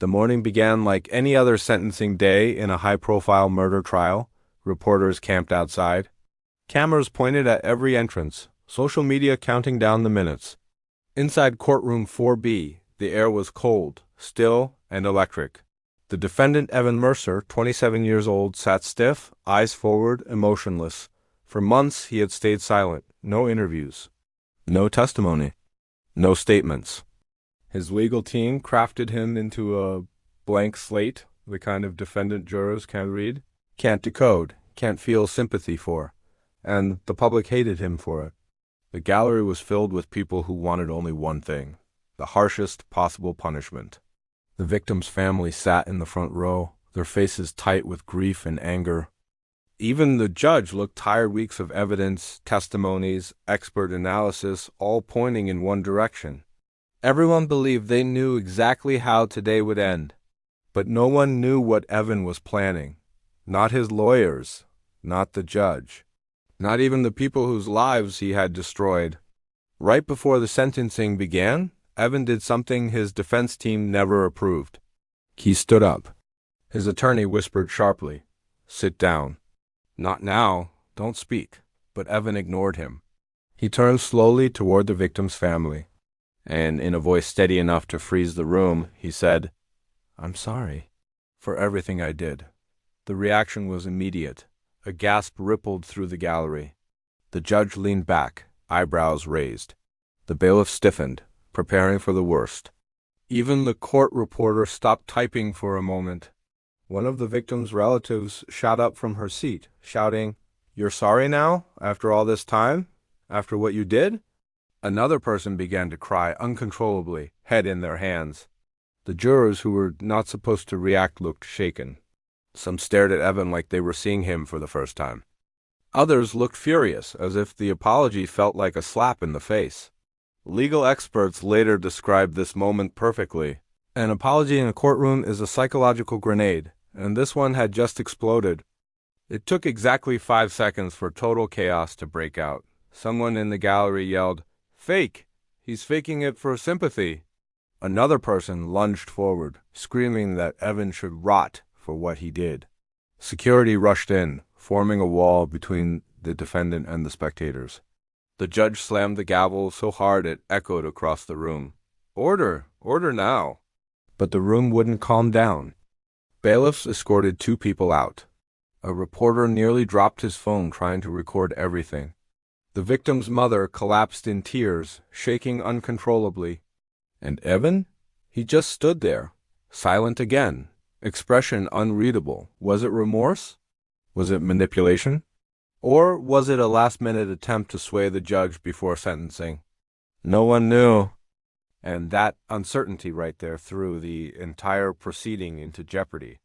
The morning began like any other sentencing day in a high-profile murder trial. Reporters camped outside. Cameras pointed at every entrance, social media counting down the minutes. Inside courtroom 4B, the air was cold, still, and electric. The defendant, Evan Mercer, 27 years old, sat stiff, eyes forward, emotionless. For months he had stayed silent. No interviews. No testimony. No statements. His legal team crafted him into a blank slate, the kind of defendant jurors can't read, can't decode, can't feel sympathy for, and the public hated him for it. The gallery was filled with people who wanted only one thing: the harshest possible punishment. The victim's family sat in the front row, their faces tight with grief and anger. Even the judge looked tired. Weeks of evidence, testimonies, expert analysis, all pointing in one direction. Everyone believed they knew exactly how today would end. But no one knew what Evan was planning. Not his lawyers, not the judge, not even the people whose lives he had destroyed. Right before the sentencing began, Evan did something his defense team never approved. He stood up. His attorney whispered sharply, "Sit down." "Not now. Don't speak." But Evan ignored him. He turned slowly toward the victim's family, and in a voice steady enough to freeze the room, he said, "I'm sorry for everything I did." The reaction was immediate. A gasp rippled through the gallery. The judge leaned back, eyebrows raised. The bailiff stiffened, preparing for the worst. Even the court reporter stopped typing for a moment. One of the victim's relatives shot up from her seat, shouting, "You're sorry now, after all this time? After what you did?" Another person began to cry uncontrollably, head in their hands. The jurors who were not supposed to react looked shaken. Some stared at Evan like they were seeing him for the first time. Others looked furious, as if the apology felt like a slap in the face. Legal experts later described this moment perfectly. An apology in a courtroom is a psychological grenade, and this one had just exploded. It took exactly 5 seconds for total chaos to break out. Someone in the gallery yelled, "Fake! He's faking it for sympathy." Another person lunged forward, screaming that Evan should rot for what he did. Security rushed in, forming a wall between the defendant and the spectators. The judge slammed the gavel so hard it echoed across the room. "Order! Order now!" But the room wouldn't calm down. Bailiffs escorted 2 people out. A reporter nearly dropped his phone trying to record everything. The victim's mother collapsed in tears, shaking uncontrollably. And Evan? He just stood there, silent again, expression unreadable. Was it remorse? Was it manipulation? Or was it a last-minute attempt to sway the judge before sentencing? No one knew. And that uncertainty right there threw the entire proceeding into jeopardy.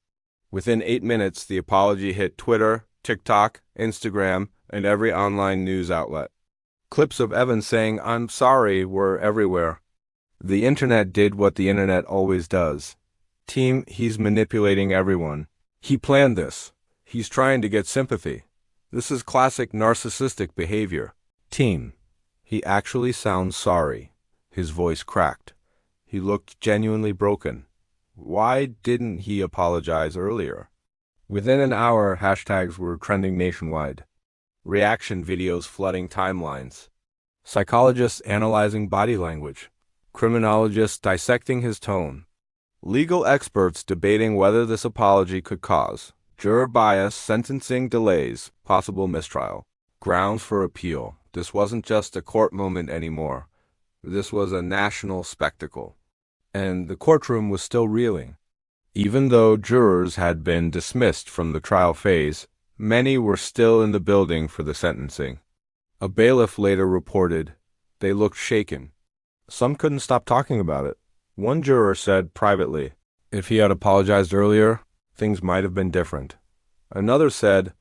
Within 8 minutes, the apology hit Twitter, TikTok, Instagram, and every online news outlet. Clips of Evan saying, "I'm sorry," were everywhere. The internet did what the internet always does. Team, he's manipulating everyone. He planned this. He's trying to get sympathy. This is classic narcissistic behavior. Team, he actually sounds sorry. His voice cracked. He looked genuinely broken. Why didn't he apologize earlier? Within an hour, hashtags were trending nationwide. Reaction videos flooding timelines. Psychologists analyzing body language. Criminologists dissecting his tone. Legal experts debating whether this apology could cause juror bias, sentencing delays, possible mistrial, grounds for appeal. This wasn't just a court moment anymore. This was a national spectacle. And the courtroom was still reeling. Even though jurors had been dismissed from the trial phase, many were still in the building for the sentencing. A bailiff later reported, "They looked shaken." Some couldn't stop talking about it. One juror said privately, "If he had apologized earlier, things might have been different." Another said,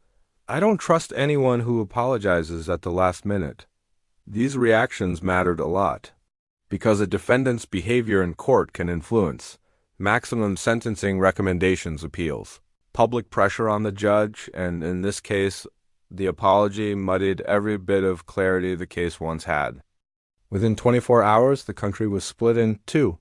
"I don't trust anyone who apologizes at the last minute." These reactions mattered a lot, because a defendant's behavior in court can influence maximum sentencing recommendations appeals. Public pressure on the judge, and in this case, the apology muddied every bit of clarity the case once had. Within 24 hours, the country was split in two.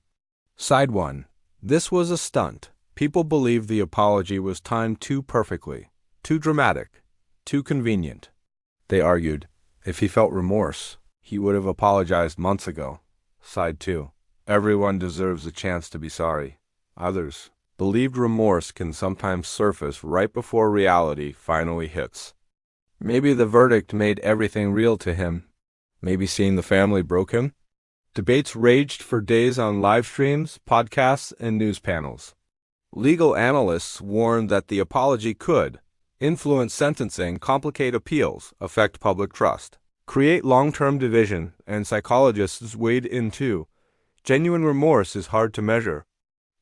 Side 1, This was a stunt. People believed the apology was timed too perfectly, too dramatic, too convenient. They argued, if he felt remorse, he would have apologized months ago. Side 2. Everyone deserves a chance to be sorry. Others believed remorse can sometimes surface right before reality finally hits. Maybe the verdict made everything real to him. Maybe seeing the family broke him. Debates raged for days on live streams, podcasts, and news panels. Legal analysts warned that the apology could influence sentencing, complicate appeals, affect public trust, create long-term division, and psychologists weighed in too. Genuine remorse is hard to measure,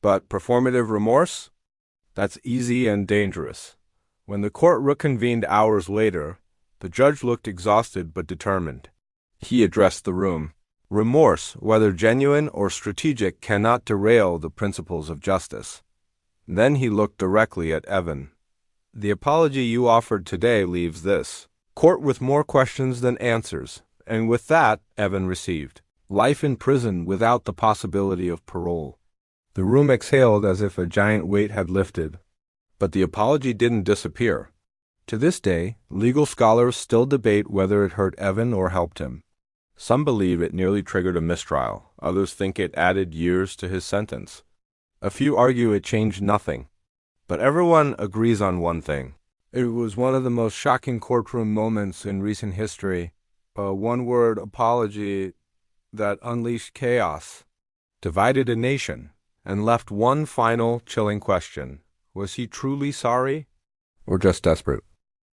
but performative remorse? That's easy and dangerous. When the court reconvened hours later, the judge looked exhausted but determined. He addressed the room. Remorse, whether genuine or strategic, cannot derail the principles of justice. Then he looked directly at Evan. The apology you offered today leaves this court with more questions than answers, and with that, Evan received life in prison without the possibility of parole. The room exhaled as if a giant weight had lifted. But the apology didn't disappear. To this day, legal scholars still debate whether it hurt Evan or helped him. Some believe it nearly triggered a mistrial. Others think it added years to his sentence. A few argue it changed nothing. But everyone agrees on one thing. It was one of the most shocking courtroom moments in recent history. A one-word apology that unleashed chaos, divided a nation, and left one final chilling question. Was he truly sorry, or just desperate?